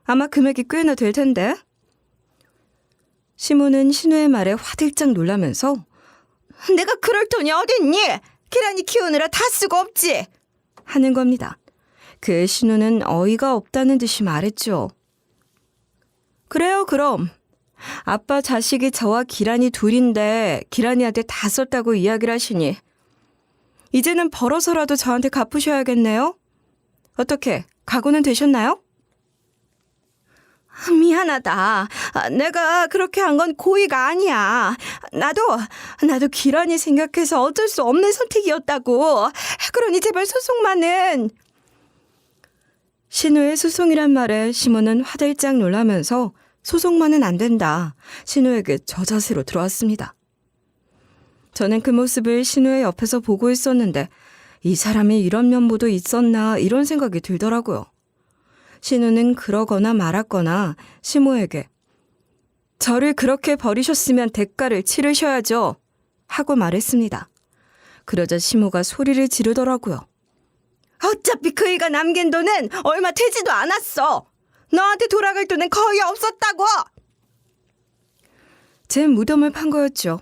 Speaker 1: 아마 금액이 꽤나 될 텐데. 시모는 신우의 말에 화들짝 놀라면서 내가 그럴 돈이 어딨니? 기란이 키우느라 다 쓰고 없지? 하는 겁니다. 그의 신우는 어이가 없다는 듯이 말했죠. 그래요, 그럼. 아빠 자식이 저와 기란이 둘인데 기란이한테 다 썼다고 이야기를 하시니 이제는 벌어서라도 저한테 갚으셔야겠네요. 어떻게, 각오는 되셨나요? 미안하다. 내가 그렇게 한 건 고의가 아니야. 나도 기란이 생각해서 어쩔 수 없는 선택이었다고. 그러니 제발 소송만은. 신우의 소송이란 말에 시모는 화들짝 놀라면서 소송만은 안 된다. 신우에게 저자세로 들어왔습니다. 저는 그 모습을 신우의 옆에서 보고 있었는데 이 사람이 이런 면모도 있었나 이런 생각이 들더라고요. 신우는 그러거나 말았거나 시모에게 저를 그렇게 버리셨으면 대가를 치르셔야죠 하고 말했습니다. 그러자 시모가 소리를 지르더라고요. 어차피 그이가 남긴 돈은 얼마 되지도 않았어. 너한테 돌아갈 돈은 거의 없었다고. 제 무덤을 판 거였죠.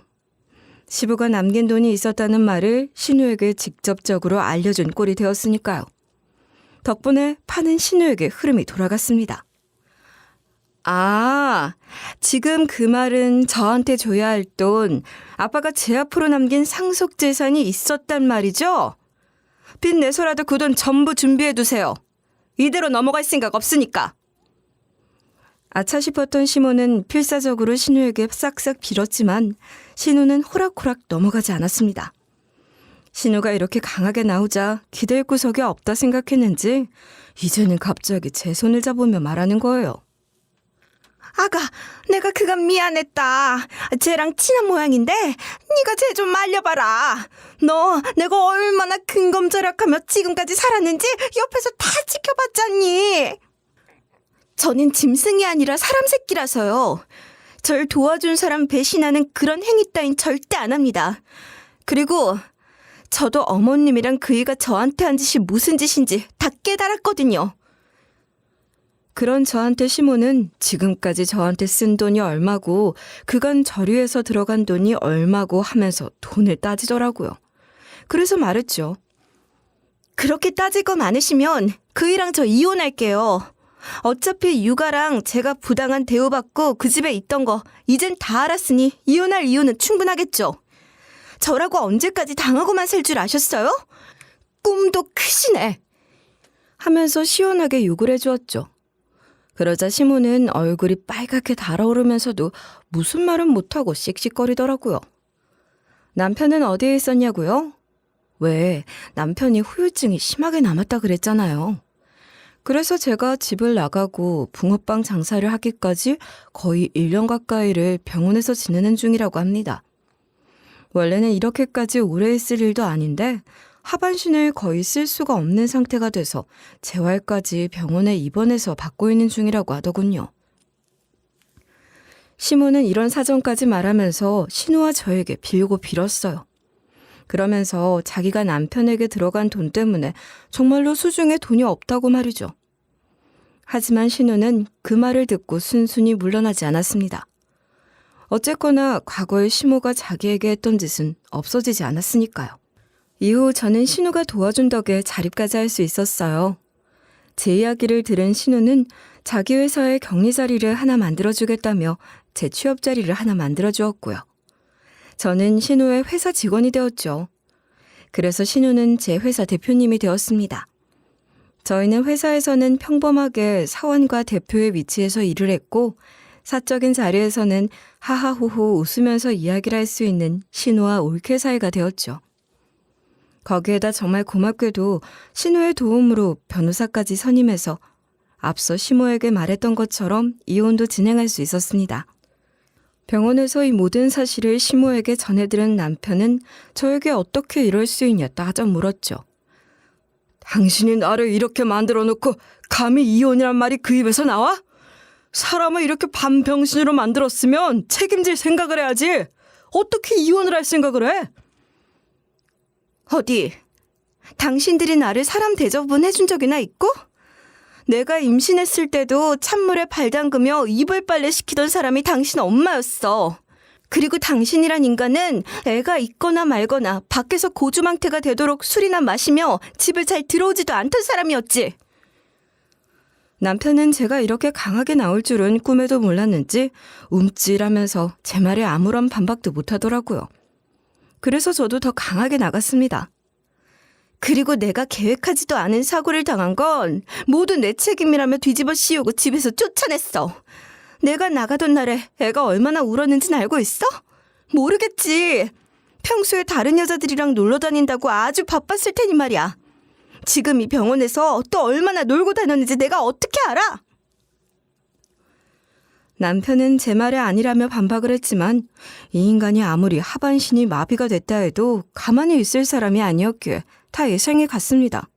Speaker 1: 시부가 남긴 돈이 있었다는 말을 신우에게 직접적으로 알려준 꼴이 되었으니까요. 덕분에 파는 신우에게 흐름이 돌아갔습니다. 아, 지금 그 말은 저한테 줘야 할 돈, 아빠가 제 앞으로 남긴 상속 재산이 있었단 말이죠? 빚 내서라도 그 돈 전부 준비해두세요. 이대로 넘어갈 생각 없으니까. 아차 싶었던 시모는 필사적으로 신우에게 싹싹 빌었지만 신우는 호락호락 넘어가지 않았습니다. 신우가 이렇게 강하게 나오자 기댈 구석이 없다 생각했는지 이제는 갑자기 제 손을 잡으며 말하는 거예요. 아가, 내가 그간 미안했다. 쟤랑 친한 모양인데 네가 쟤 좀 말려봐라. 너 내가 얼마나 근검절약하며 지금까지 살았는지 옆에서 다 지켜봤잖니. 저는 짐승이 아니라 사람 새끼라서요. 절 도와준 사람 배신하는 그런 행위 따윈 절대 안 합니다. 그리고 저도 어머님이랑 그이가 저한테 한 짓이 무슨 짓인지 다 깨달았거든요. 그런 저한테 시모는 지금까지 저한테 쓴 돈이 얼마고 그간 저류에서 들어간 돈이 얼마고 하면서 돈을 따지더라고요. 그래서 말했죠. 그렇게 따질 거 많으시면 그이랑 저 이혼할게요. 어차피 육아랑 제가 부당한 대우받고 그 집에 있던 거 이젠 다 알았으니 이혼할 이유는 충분하겠죠. 저라고 언제까지 당하고만 살 줄 아셨어요? 꿈도 크시네. 하면서 시원하게 욕을 해주었죠. 그러자 시모는 얼굴이 빨갛게 달아오르면서도 무슨 말은 못하고 씩씩거리더라고요. 남편은 어디에 있었냐고요? 왜, 남편이 후유증이 심하게 남았다 그랬잖아요. 그래서 제가 집을 나가고 붕어빵 장사를 하기까지 거의 1년 가까이를 병원에서 지내는 중이라고 합니다. 원래는 이렇게까지 오래 있을 일도 아닌데 하반신을 거의 쓸 수가 없는 상태가 돼서 재활까지 병원에 입원해서 받고 있는 중이라고 하더군요. 시모는 이런 사정까지 말하면서 신우와 저에게 빌고 빌었어요. 그러면서 자기가 남편에게 들어간 돈 때문에 정말로 수중에 돈이 없다고 말이죠. 하지만 신우는 그 말을 듣고 순순히 물러나지 않았습니다. 어쨌거나 과거에 시모가 자기에게 했던 짓은 없어지지 않았으니까요. 이후 저는 신우가 도와준 덕에 자립까지 할 수 있었어요. 제 이야기를 들은 신우는 자기 회사에 격리 자리를 하나 만들어주겠다며 제 취업 자리를 하나 만들어주었고요. 저는 신우의 회사 직원이 되었죠. 그래서 신우는 제 회사 대표님이 되었습니다. 저희는 회사에서는 평범하게 사원과 대표의 위치에서 일을 했고 사적인 자리에서는 하하호호 웃으면서 이야기를 할 수 있는 신우와 올케 사이가 되었죠. 거기에다 정말 고맙게도 신우의 도움으로 변호사까지 선임해서 앞서 시모에게 말했던 것처럼 이혼도 진행할 수 있었습니다. 병원에서 이 모든 사실을 시모에게 전해들은 남편은 저에게 어떻게 이럴 수 있냐 따져 물었죠. 당신이 나를 이렇게 만들어 놓고 감히 이혼이란 말이 그 입에서 나와? 사람을 이렇게 반병신으로 만들었으면 책임질 생각을 해야지. 어떻게 이혼을 할 생각을 해? 어디? 당신들이 나를 사람 대접은 해준 적이나 있고? 내가 임신했을 때도 찬물에 발 담그며 이불 빨래 시키던 사람이 당신 엄마였어. 그리고 당신이란 인간은 애가 있거나 말거나 밖에서 고주망태가 되도록 술이나 마시며 집을 잘 들어오지도 않던 사람이었지. 남편은 제가 이렇게 강하게 나올 줄은 꿈에도 몰랐는지 움찔하면서 제 말에 아무런 반박도 못하더라고요. 그래서 저도 더 강하게 나갔습니다. 그리고 내가 계획하지도 않은 사고를 당한 건 모두 내 책임이라며 뒤집어 씌우고 집에서 쫓아냈어. 내가 나가던 날에 애가 얼마나 울었는지는 알고 있어? 모르겠지. 평소에 다른 여자들이랑 놀러 다닌다고 아주 바빴을 테니 말이야. 지금 이 병원에서 또 얼마나 놀고 다녔는지 내가 어떻게 알아? 남편은 제 말이 아니라며 반박을 했지만 이 인간이 아무리 하반신이 마비가 됐다 해도 가만히 있을 사람이 아니었기에 다 예상이 갔습니다.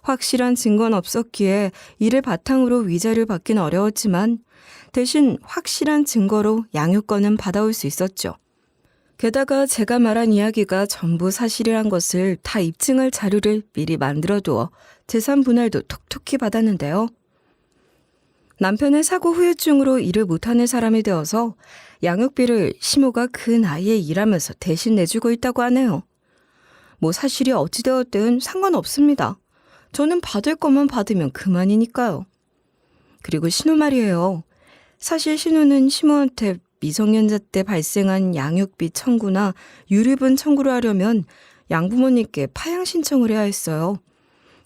Speaker 1: 확실한 증거는 없었기에 이를 바탕으로 위자료를 받긴 어려웠지만 대신 확실한 증거로 양육권은 받아올 수 있었죠. 게다가 제가 말한 이야기가 전부 사실이란 것을 다 입증할 자료를 미리 만들어두어 재산 분할도 톡톡히 받았는데요. 남편은 사고 후유증으로 일을 못하는 사람이 되어서 양육비를 시모가 그 나이에 일하면서 대신 내주고 있다고 하네요. 뭐 사실이 어찌되었든 상관없습니다. 저는 받을 것만 받으면 그만이니까요. 그리고 신우 말이에요. 사실 신우는 시모한테 미성년자 때 발생한 양육비 청구나 유류분 청구를 하려면 양부모님께 파양 신청을 해야 했어요.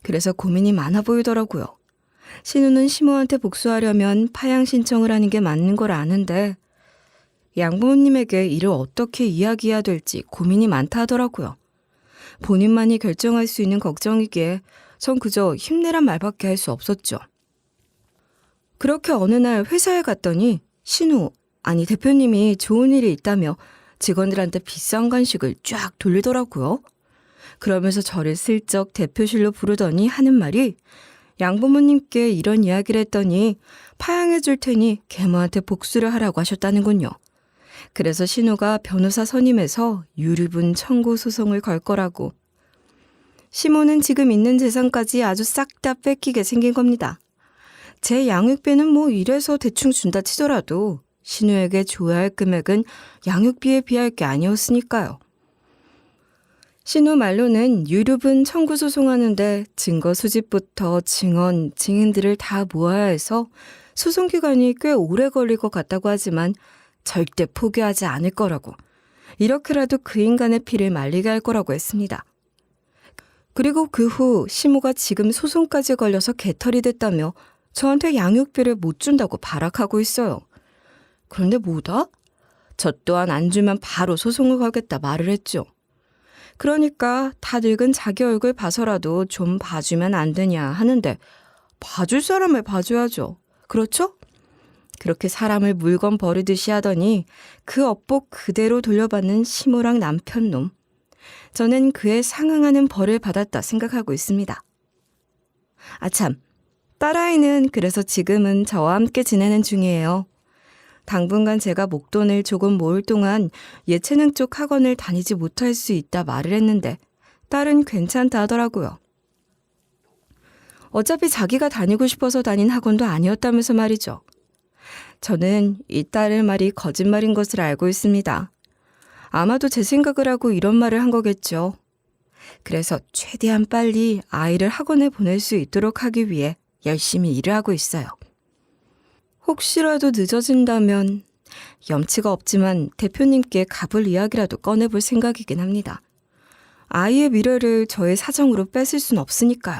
Speaker 1: 그래서 고민이 많아 보이더라고요. 신우는 시모한테 복수하려면 파양 신청을 하는 게 맞는 걸 아는데 양부모님에게 이를 어떻게 이야기해야 될지 고민이 많다 하더라고요. 본인만이 결정할 수 있는 걱정이기에 전 그저 힘내란 말밖에 할 수 없었죠. 그렇게 어느 날 회사에 갔더니 대표님이 좋은 일이 있다며 직원들한테 비싼 간식을 쫙 돌리더라고요. 그러면서 저를 슬쩍 대표실로 부르더니 하는 말이 양부모님께 이런 이야기를 했더니 파양해 줄 테니 계모한테 복수를 하라고 하셨다는군요. 그래서 신우가 변호사 선임해서 유류분 청구 소송을 걸 거라고. 시모는 지금 있는 재산까지 아주 싹 다 뺏기게 생긴 겁니다. 제 양육비는 뭐 이래서 대충 준다 치더라도 신우에게 줘야 할 금액은 양육비에 비할 게 아니었으니까요. 신우 말로는 유류분 청구 소송하는데 증거 수집부터 증언, 증인들을 다 모아야 해서 소송 기간이 꽤 오래 걸릴 것 같다고 하지만 절대 포기하지 않을 거라고. 이렇게라도 그 인간의 피를 말리게 할 거라고 했습니다. 그리고 그 후 시모가 지금 소송까지 걸려서 개털이 됐다며 저한테 양육비를 못 준다고 발악하고 있어요. 그런데 뭐다? 저 또한 안 주면 바로 소송을 걸겠다 말을 했죠. 그러니까 다 늙은 자기 얼굴 봐서라도 좀 봐주면 안 되냐 하는데 봐줄 사람을 봐줘야죠. 그렇죠? 그렇게 사람을 물건 버리듯이 하더니 그 업복 그대로 돌려받는 시모랑 남편놈. 저는 그에 상응하는 벌을 받았다 생각하고 있습니다. 아참, 딸아이는 그래서 지금은 저와 함께 지내는 중이에요. 당분간 제가 목돈을 조금 모을 동안 예체능 쪽 학원을 다니지 못할 수 있다 말을 했는데 딸은 괜찮다 하더라고요. 어차피 자기가 다니고 싶어서 다닌 학원도 아니었다면서 말이죠. 저는 이 딸의 말이 거짓말인 것을 알고 있습니다. 아마도 제 생각을 하고 이런 말을 한 거겠죠. 그래서 최대한 빨리 아이를 학원에 보낼 수 있도록 하기 위해 열심히 일을 하고 있어요. 혹시라도 늦어진다면 염치가 없지만 대표님께 갚을 이야기라도 꺼내볼 생각이긴 합니다. 아이의 미래를 저의 사정으로 뺏을 순 없으니까요.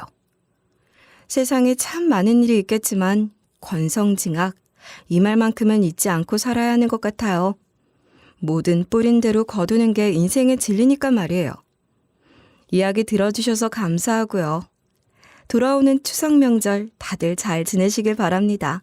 Speaker 1: 세상에 참 많은 일이 있겠지만 권성징악, 이 말만큼은 잊지 않고 살아야 하는 것 같아요. 뭐든 뿌린 대로 거두는 게 인생의 진리니까 말이에요. 이야기 들어주셔서 감사하고요. 돌아오는 추석 명절 다들 잘 지내시길 바랍니다.